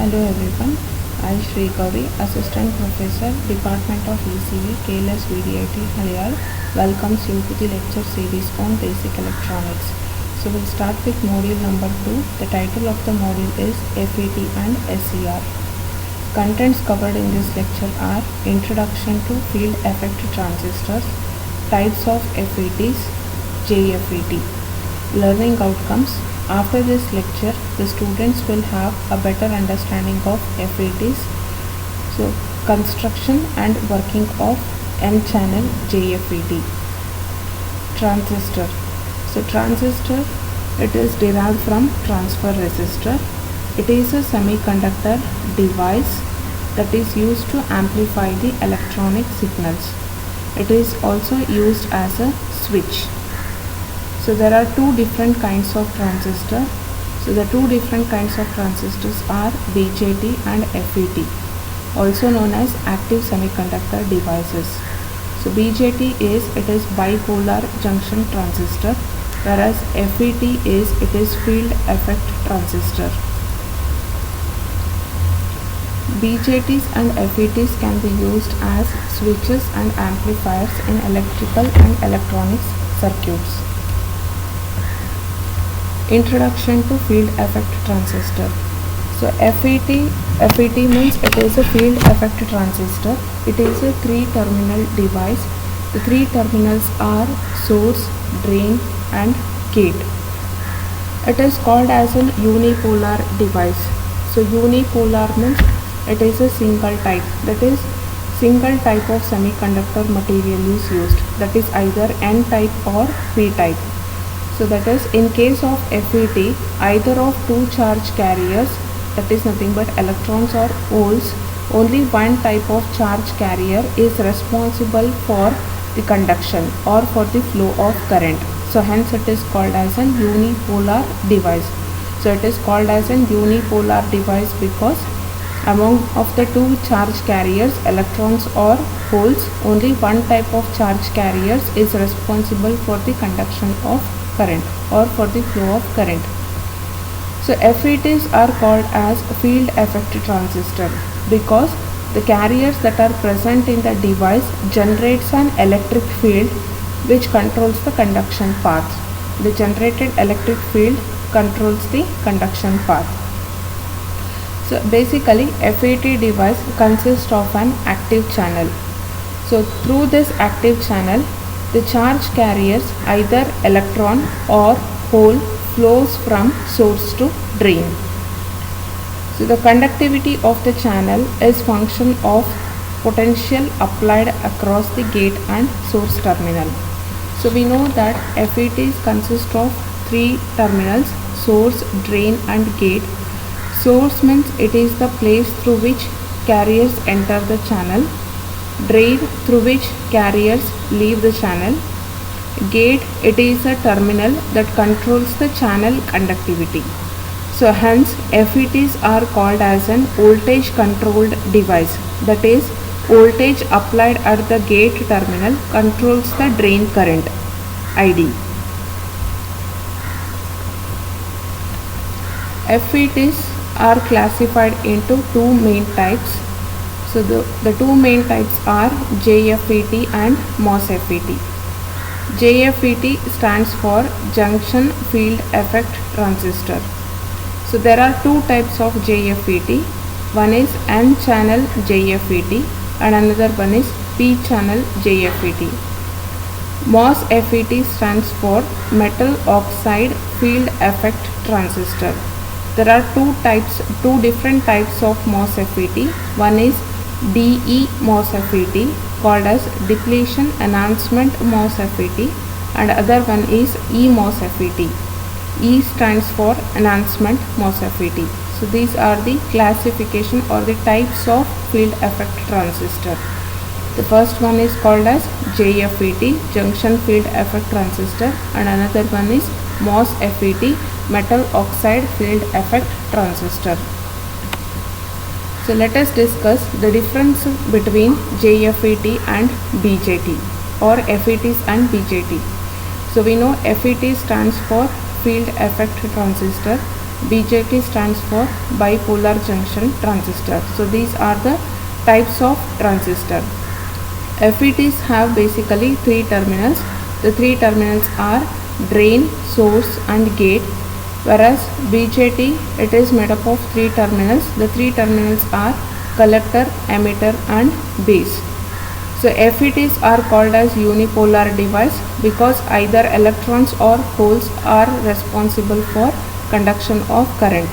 Hello everyone, I Shri Gauri, Assistant Professor, Department of ECE, KLS VDIT, Haliyal, welcomes you to the lecture series on Basic Electronics. So we'll start with module number 2. The title of the module is FET and SCR. Contents covered in this lecture are Introduction to Field Effect Transistors, Types of FETs, JFET. Learning outcomes. After this lecture, the students will have a better understanding of FETs, so construction and working of N-channel JFET. Transistor. So transistor, it is derived from transfer resistor. It is a semiconductor device that is used to amplify the electronic signals. It is also used as a switch. So there are two different kinds of transistor. So the two different kinds of transistors are BJT and FET, also known as active semiconductor devices. So BJT is bipolar junction transistor, whereas FET is field effect transistor. BJTs and FETs can be used as switches and amplifiers in electrical and electronics circuits. Introduction to field effect transistor. So FET means it is a field effect transistor. It is a 3-terminal device. The 3 terminals are source, drain and gate. It is called as an unipolar device. So unipolar means it is a single type. That is, single type of semiconductor material is used. That is either N type or P type. So that is, in case of FET, either of two charge carriers, that is nothing but electrons or holes, only one type of charge carrier is responsible for the conduction or for the flow of current. So hence it is called as an unipolar device. So it is called as an unipolar device because among of the two charge carriers, electrons or holes, only one type of charge carriers is responsible for the conduction of current or for the flow of current. So FETs are called as field effect transistor because the carriers that are present in the device generates an electric field which controls the conduction path. The generated electric field controls the conduction path. So basically FET device consists of an active channel. So through this active channel, the charge carriers, either electron or hole, flows from source to drain. So the conductivity of the channel is function of potential applied across the gate and source terminal. So we know that FETs consist of 3 terminals: source, drain and gate. Source means it is the place through which carriers enter the channel. Drain, through which carriers leave the channel. Gate, it is a terminal that controls the channel conductivity. So hence FETs are called as an voltage controlled device. That is, voltage applied at the gate terminal controls the drain current, ID. FETs are classified into two main types. So the two main types are JFET and MOSFET. JFET stands for Junction Field Effect Transistor. So there are two types of JFET. One is N-channel JFET and another one is P-channel JFET. MOSFET stands for Metal Oxide Field Effect Transistor. There are two different types of MOSFET. One is DE MOSFET, called as depletion enhancement MOSFET, and other one is E MOSFET. E stands for enhancement MOSFET. So these are the classification or the types of field effect transistor. The first one is called as JFET, junction field effect transistor, and another one is MOSFET, metal oxide field effect transistor. So let us discuss the difference between JFET and BJT, or FETs and BJT. So we know FET stands for field effect transistor, BJT stands for bipolar junction transistor. So these are the types of transistor. FETs have basically three terminals. The three terminals are drain, source and gate, whereas BJT, it is made up of three terminals. The three terminals are collector, emitter and base. So FETs are called as unipolar device because either electrons or holes are responsible for conduction of current,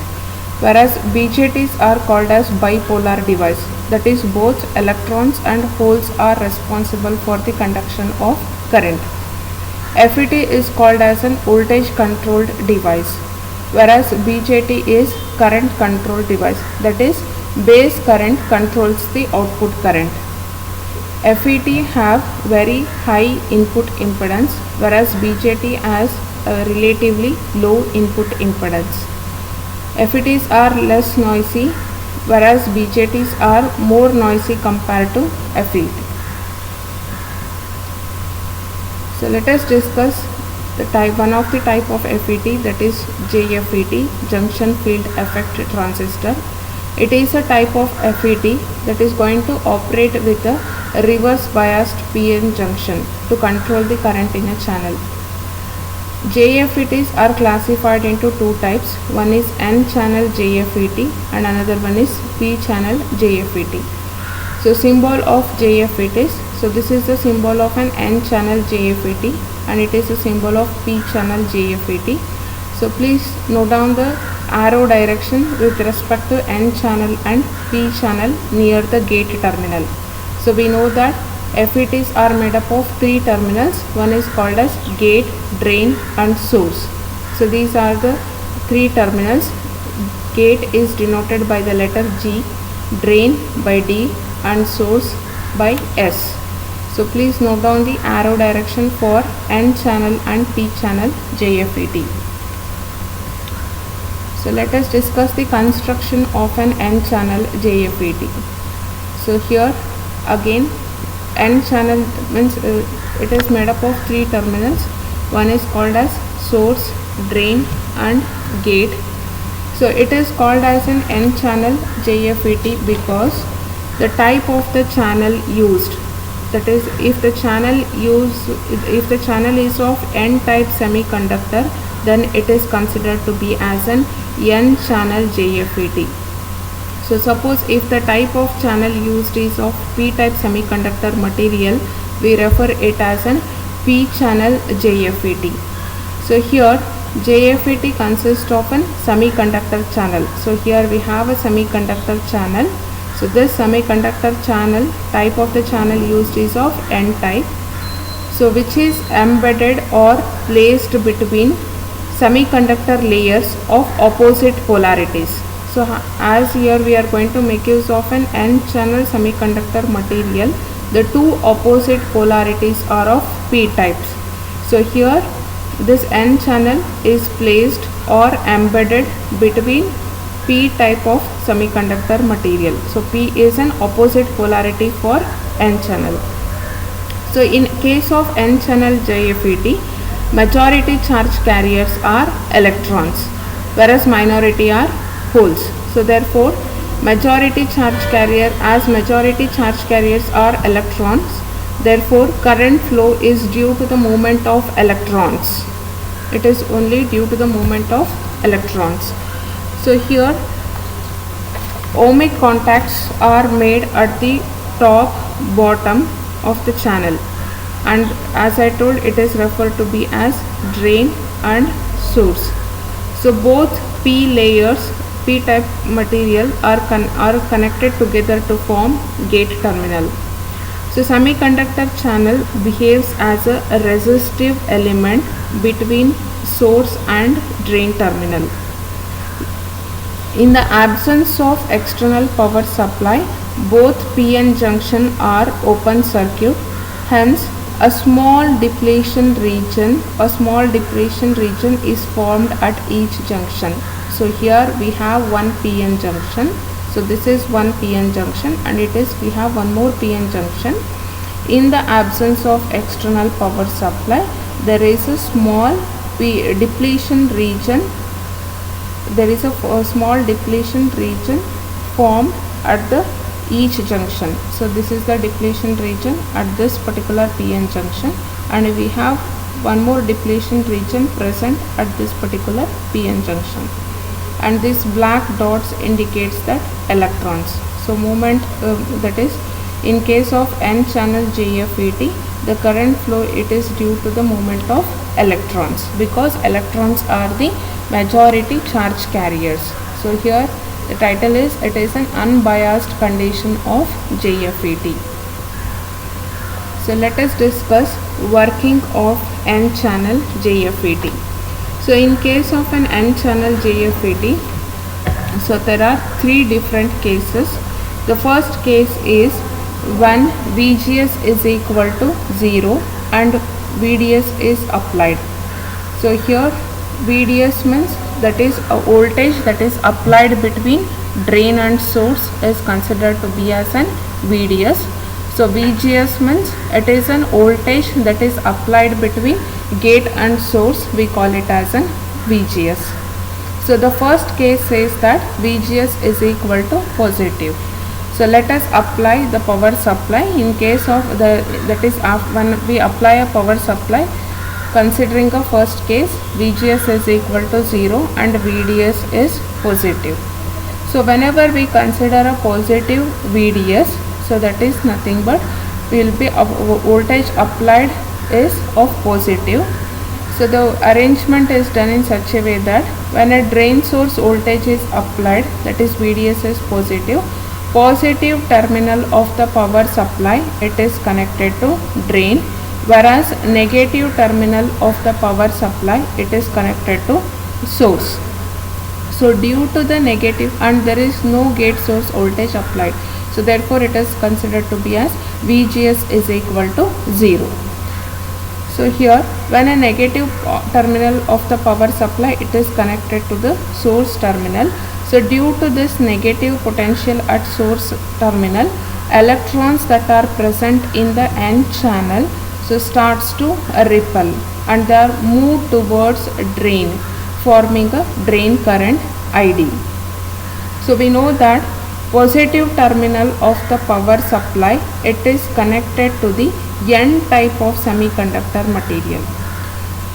whereas BJTs are called as bipolar device, that is both electrons and holes are responsible for the conduction of current. FET is called as an voltage controlled device, whereas BJT is current controlled device, that is base current controls the output current. FET have very high input impedance, whereas BJT has a relatively low input impedance. FETs are less noisy, whereas BJTs are more noisy compared to FET. So let us discuss the one of the type of FET, that is JFET, junction field effect transistor. It is a type of FET that is going to operate with a reverse biased PN junction to control the current in a channel. JFETs are classified into two types. One is N channel JFET and another one is P channel JFET. So symbol of JFET is, so this is the symbol of an N channel JFET and it is a symbol of P channel JFET. So please note down the arrow direction with respect to N channel and P channel near the gate terminal. So we know that FETs are made up of three terminals. One is called as gate, drain and source. So these are the three terminals. Gate is denoted by the letter G, drain by D and source by S. So please note down the arrow direction for N channel and P channel JFET. So let us discuss the construction of an N channel JFET. So here again N channel means it is made up of three terminals. One is called as source, drain and gate. So it is called as an N channel JFET because the type of the channel used, that is if the channel is of N type semiconductor, then it is considered to be as an N channel JFET. So suppose if the type of channel used is of P type semiconductor material, we refer it as an P channel JFET. So here JFET consists of an semiconductor channel. So here we have a semiconductor channel. So this semiconductor channel, type of the channel used is of N type. So which is embedded or placed between semiconductor layers of opposite polarities. So as here we are going to make use of an N channel semiconductor material, the two opposite polarities are of P types. So here this N channel is placed or embedded between P type of semiconductor material. So P is an opposite polarity for N channel. So in case of N channel JFET, majority charge carriers are electrons, whereas minority are holes. So therefore majority charge carrier, as majority charge carriers are electrons, therefore current flow is due to the movement of electrons. It is only due to the movement of electrons. So here ohmic contacts are made at the top, bottom of the channel, and as I told, it is referred to be as drain and source. So both P layers, P type material are connected together to form gate terminal. So semiconductor channel behaves as a resistive element between source and drain terminal. In the absence of external power supply, both PN junction are open circuit. Hence, a small depletion region is formed at each junction. So here we have one PN junction. So this is one PN junction, and we have one more PN junction. In the absence of external power supply, there is a small depletion region there is a small depletion region formed at the each junction. So this is the depletion region at this particular PN junction, and we have one more depletion region present at this particular PN junction, and this black dots indicates that electrons. So movement, that is in case of n channel JFET, the current flow, it is due to the movement of electrons, because electrons are the majority charge carriers. So here the title is, it is an unbiased condition of JFET. So let us discuss working of n channel JFET. So in case of an n channel JFET, so there are three different cases. The first case is when VGS is equal to 0 and VDS is applied. So here VDS means that is a voltage that is applied between drain and source is considered to be as an VDS. So VGS means it is an voltage that is applied between gate and source, we call it as an VGS. So the first case says that VGS is equal to positive. So let us apply the power supply. In case of that is when we apply a power supply, considering a first case, VGS is equal to 0 and VDS is positive. So whenever we consider a positive VDS, so that is nothing but will be voltage applied is of positive. So the arrangement is done in such a way that when a drain source voltage is applied, that is VDS is positive, positive terminal of the power supply, it is connected to drain, whereas negative terminal of the power supply, it is connected to source. So due to the negative, and there is no gate source voltage applied, so therefore it is considered to be as VGS is equal to 0. So here when a negative terminal of the power supply, it is connected to the source terminal. So due to this negative potential at source terminal, electrons that are present in the n channel, so starts to repel and they are moved towards drain, forming a drain current ID. So we know that positive terminal of the power supply, it is connected to the n type of semiconductor material.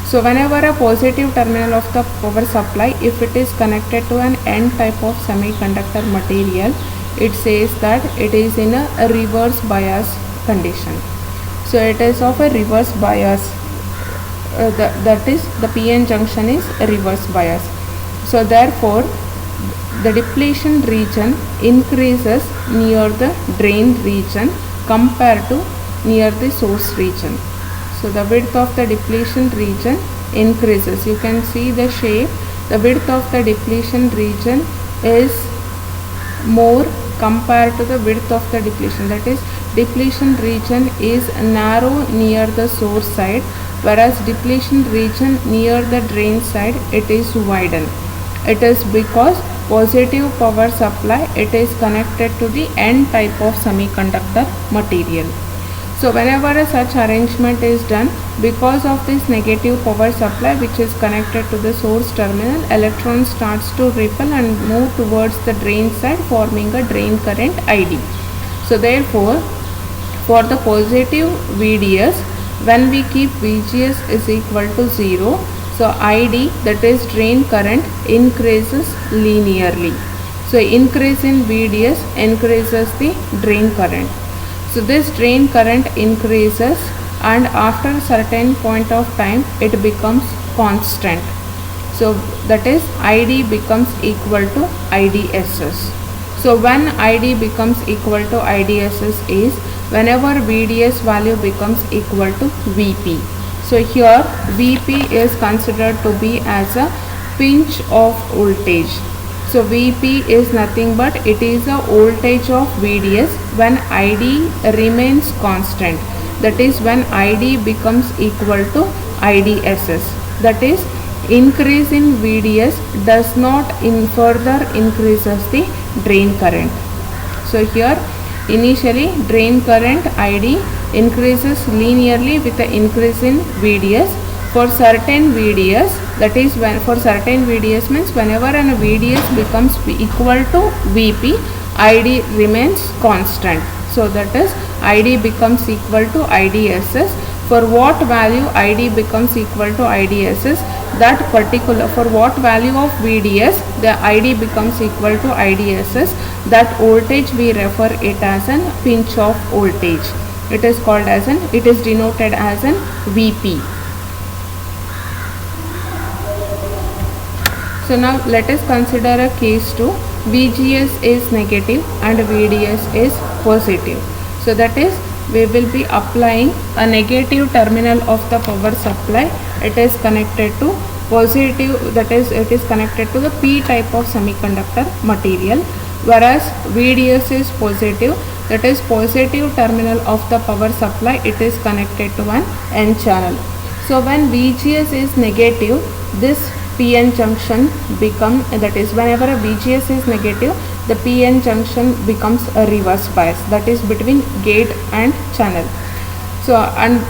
So whenever a positive terminal of the power supply, if it is connected to an n type of semiconductor material, it says that it is in a reverse bias condition. So it is of a reverse bias, that is the PN junction is a reverse bias. So therefore the depletion region increases near the drain region compared to near the source region. So the width of the depletion region increases. You can see the shape. The width of the depletion region is more compared to the width of the depletion. That is, depletion region is narrow near the source side, whereas depletion region near the drain side, it is widened. It is because positive power supply, it is connected to the n type of semiconductor material. So whenever a such arrangement is done, because of this negative power supply which is connected to the source terminal, electron starts to repel and move towards the drain side, forming a drain current ID. So therefore for the positive VDS, when we keep VGS is equal to 0, so ID, that is drain current, increases linearly. So increase in VDS increases the drain current. So this drain current increases, and after a certain point of time it becomes constant. So that is ID becomes equal to IDSS. So when ID becomes equal to IDSS is whenever VDS value becomes equal to VP. So here VP is considered to be as a pinch of voltage. So VP is nothing but it is a voltage of VDS when ID remains constant. That is when ID becomes equal to IDSS. That is, increase in VDS does not further increases the drain current. So here initially drain current ID increases linearly with the increase in VDS, for certain VDS, that is when for certain VDS means whenever an VDS becomes equal to VP, ID remains constant. So that is ID becomes equal to IDSS. For what value ID becomes equal to IDSS, that particular, for what value of VDS the ID becomes equal to IDSS, that voltage we refer it as an pinch off voltage. It is called as an, it is denoted as an VP. So now let us consider a case 2. VGS is negative and VDS is positive. So that is, we will be applying a negative terminal of the power supply. It is connected to positive, that is it is connected to the P type of semiconductor material, whereas VDS is positive, that is positive terminal of the power supply, it is connected to an N channel. So when VGS is negative, this PN junction become, that is whenever a VGS is negative, the PN junction becomes a reverse bias, that is between gate and channel. So and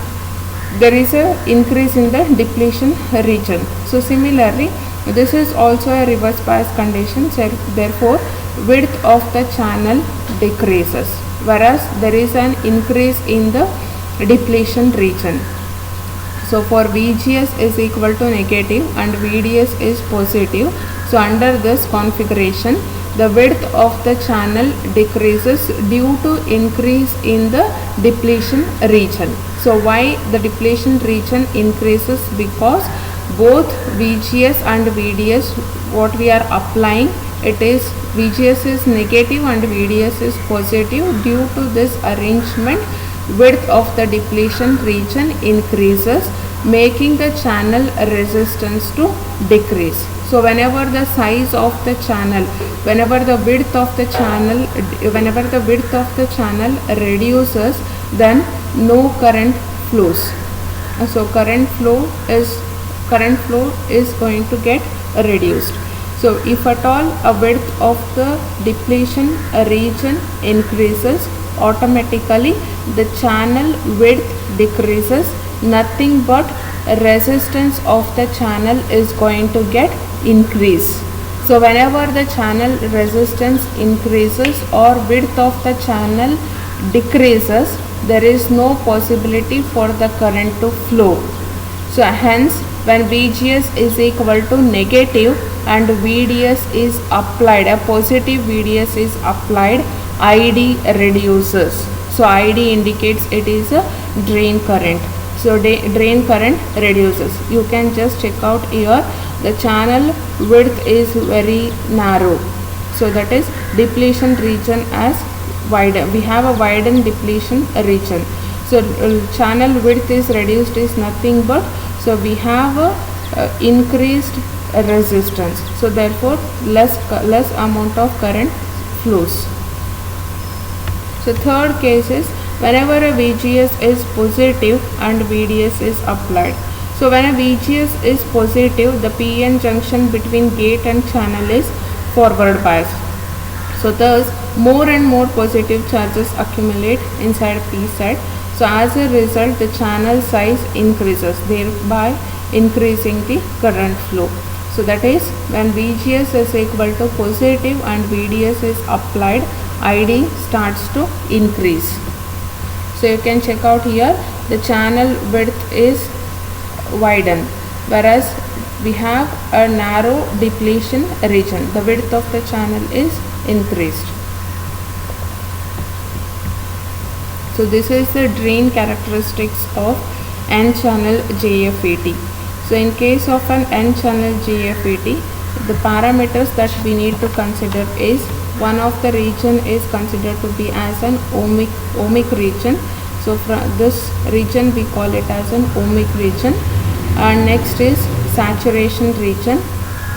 there is a increase in the depletion region. So similarly this is also a reverse bias condition, so therefore width of the channel decreases, whereas there is an increase in the depletion region. So for VGS is equal to negative and VDS is positive, so under this configuration the width of the channel decreases due to increase in the depletion region. So why the depletion region increases? Because both VGS and VDS, what we are applying, it is VGS is negative and VDS is positive. Due to this arrangement, width of the depletion region increases, making the channel resistance to decrease. So whenever the size of the channel, whenever the width of the channel reduces, then no current flows. So current flow is going to get reduced. So if at all a width of the depletion region increases, automatically the channel width decreases, nothing but resistance of the channel is going to get increased. So whenever the channel resistance increases or width of the channel decreases, there is no possibility for the current to flow. So hence when VGS is equal to negative and VDS is applied, a positive VDS is applied, ID reduces. So ID indicates it is a drain current. So drain current reduces. You can just check out here, the channel width is very narrow. So that is depletion region as widened. We have a widened depletion region. So channel width is reduced is nothing but, so we have a increased resistance. So therefore less amount of current flows. So third case is whenever a VGS is positive and VDS is applied. So when a VGS is positive, the PN junction between gate and channel is forward bias. So thus more and more positive charges accumulate inside P side. So as a result the channel size increases, thereby increasing the current flow. So that is when VGS is equal to positive and VDS is applied, ID starts to increase. So you can check out here, the channel width is widened, whereas we have a narrow depletion region. The width of the channel is increased. So this is the drain characteristics of N-channel JFET. So in case of an N-channel JFET, the parameters that we need to consider is, one of the region is considered to be as an ohmic region. So from this region we call it as an ohmic region. And next is saturation region.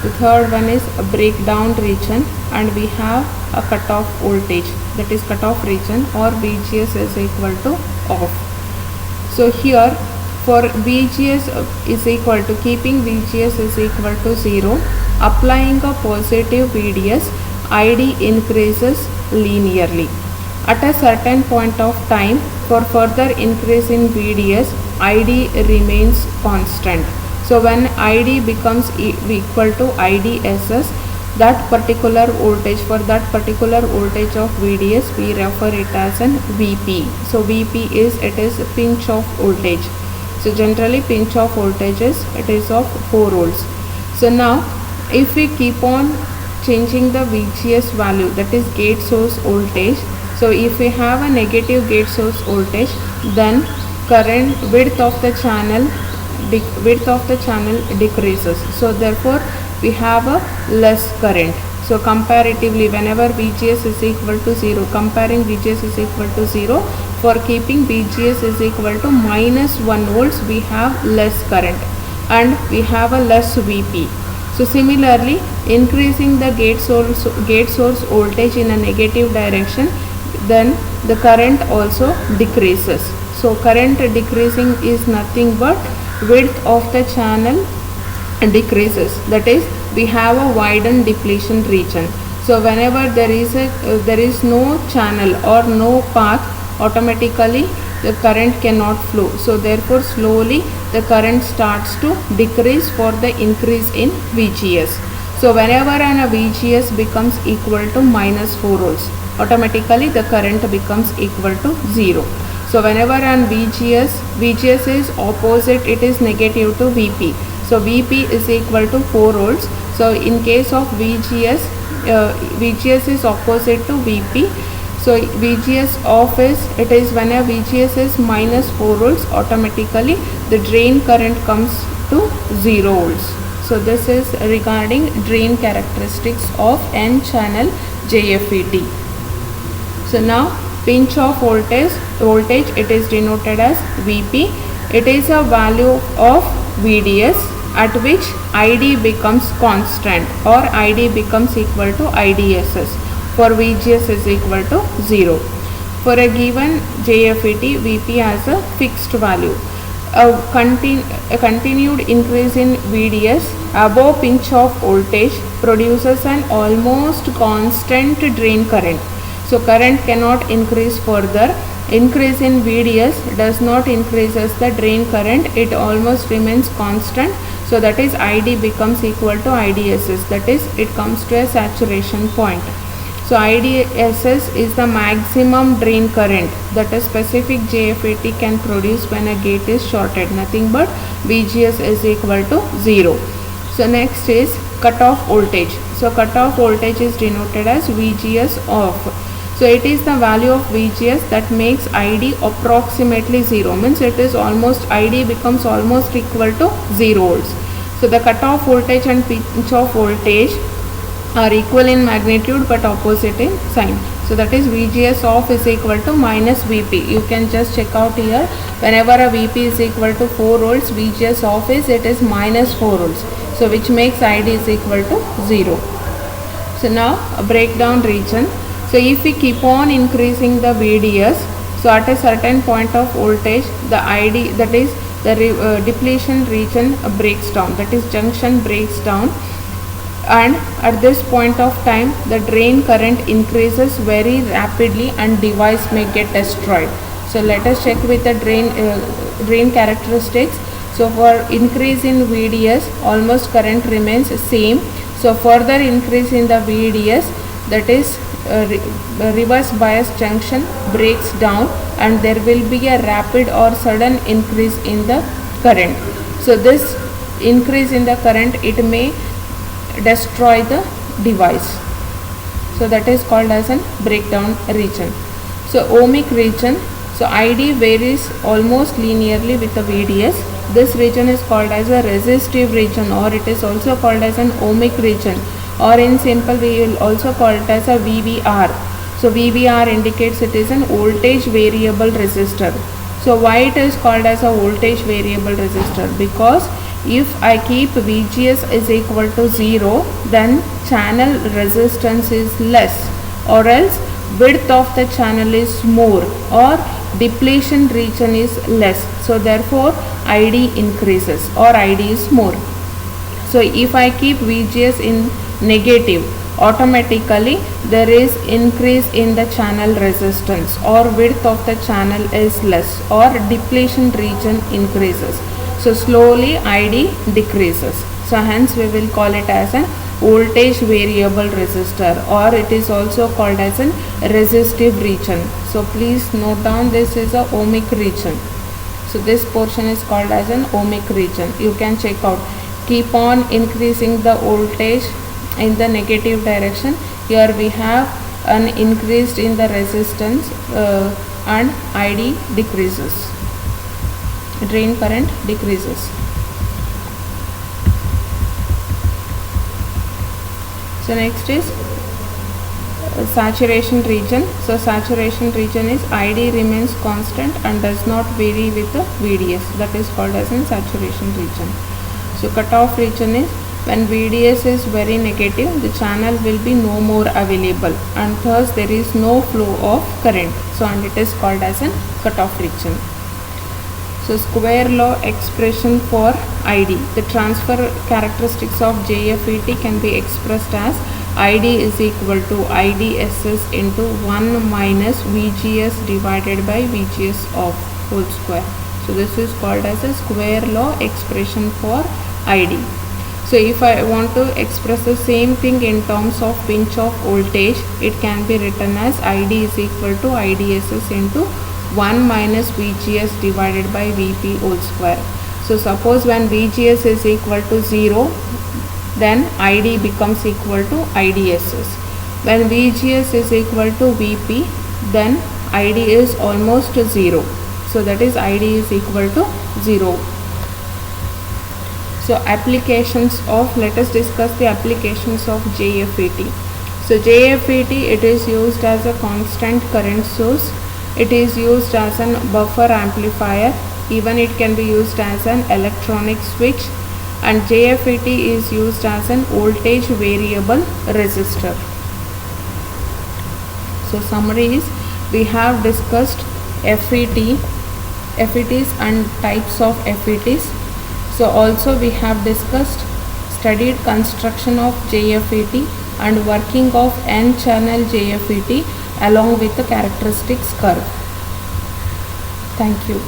The third one is a breakdown region, and we have a cutoff voltage, that is cutoff region, or VGS is equal to off. So here for VGS is equal to, keeping VGS is equal to 0, applying a positive VDS, ID increases linearly. At a certain point of time, for further increase in VDS, ID remains constant. So when ID becomes equal to IDSS, that particular voltage, for that particular voltage of VDS, we refer it as an VP. So VP is, it is pinch off voltage. So generally pinch off voltage is, it is of 4 volts. So now if we keep on changing the VGS value, that is gate source voltage. So if we have a negative gate source voltage, then current width of the channel decreases. So therefore we have a less current. So comparatively, whenever VGS is equal to 0, comparing VGS is equal to 0, for keeping VGS is equal to minus 1 volts, we have less current and we have a less VP. So similarly, increasing the gate source voltage in a negative direction, then the current also decreases. So current decreasing is nothing but width of the channel decreases, that is we have a widened depletion region. So whenever there is no channel or no path, automatically the current cannot flow. So therefore slowly the current starts to decrease for the increase in VGS. So whenever an VGS becomes equal to minus 4 volts, automatically the current becomes equal to 0. So whenever an VGS is opposite, it is negative to VP. So VP is equal to 4 volts. So in case of VGS, VGS is opposite to VP. So VGS off is, it is when a VGS is minus 4 volts, automatically the drain current comes to 0 volts. So this is regarding drain characteristics of N channel JFET. So now pinch off voltage, it is denoted as VP. It is a value of VDS at which ID becomes constant or ID becomes equal to IDSS. For VGS is equal to 0. For a given JFET, VP has a fixed value. A continued increase in VDS above pinch off voltage produces an almost constant drain current. So current cannot increase further. Increase in VDS does not increases the drain current, it almost remains constant. So that is ID becomes equal to IDSS, that is it comes to a saturation point. So IDSS is the maximum drain current that a specific JFET can produce when a gate is shorted, nothing but VGS is equal to 0. So next is cutoff voltage. So cutoff voltage is denoted as VGS off. So it is the value of VGS that makes ID approximately 0, means it is almost, ID becomes almost equal to 0 volts. So the cutoff voltage and pinch off voltage are equal in magnitude but opposite in sign. So that is VGS off is equal to minus VP. You can just check out here, whenever a VP is equal to 4 volts, VGS off is, it is minus 4 volts. So which makes ID is equal to 0. So now a breakdown region. So if we keep on increasing the VDS, so at a certain point of voltage, the ID, that is the depletion region breaks down, that is junction breaks down, and at this point of time the drain current increases very rapidly and device may get destroyed. So let us check with the drain characteristics. So for increase in VDS, almost current remains same. So further increase in the VDS, that is reverse bias junction breaks down and there will be a rapid or sudden increase in the current. So this increase in the current, it may destroy the device. So that is called as an breakdown region. So ohmic region, so ID varies almost linearly with the VDS. This region is called as a resistive region, or it is also called as an ohmic region, or in simple we will also call it as a VVR. So VVR indicates it is an voltage variable resistor. So why it is called as a voltage variable resistor? Because if I keep VGS is equal to 0, then channel resistance is less, or else width of the channel is more, or depletion region is less. So therefore ID increases or ID is more. So if I keep VGS in negative, automatically there is increase in the channel resistance, or width of the channel is less, or depletion region increases. So slowly ID decreases. So hence we will call it as an voltage variable resistor, or it is also called as an resistive region. So please note down, this is a ohmic region. So this portion is called as an ohmic region. You can check out. Keep on increasing the voltage in the negative direction. Here we have an increase in the resistance and ID decreases. Drain current decreases. So next is saturation region. So saturation region is ID remains constant and does not vary with the VDS. That is called as in saturation region. So cutoff region is when VDS is very negative, the channel will be no more available and thus there is no flow of current. So and it is called as an cutoff region. So square law expression for ID. The transfer characteristics of JFET can be expressed as ID is equal to IDSS into 1 minus VGS divided by VGS of whole square. So this is called as a square law expression for ID. So if I want to express the same thing in terms of pinch off voltage, it can be written as ID is equal to IDSS into 1 minus VGS divided by VP whole square. So suppose when VGS is equal to 0, then ID becomes equal to IDSS. When VGS is equal to VP, then ID is almost 0. So that is ID is equal to 0. So applications of, let us discuss the applications of JFET. So JFET, it is used as a constant current source. It is used as an buffer amplifier. Even it can be used as an electronic switch. And JFET is used as an voltage variable resistor. So summary is, we have discussed FETs and types of FETs. So also we have discussed, studied construction of JFET and working of N-channel JFET along with the characteristics curve. Thank you.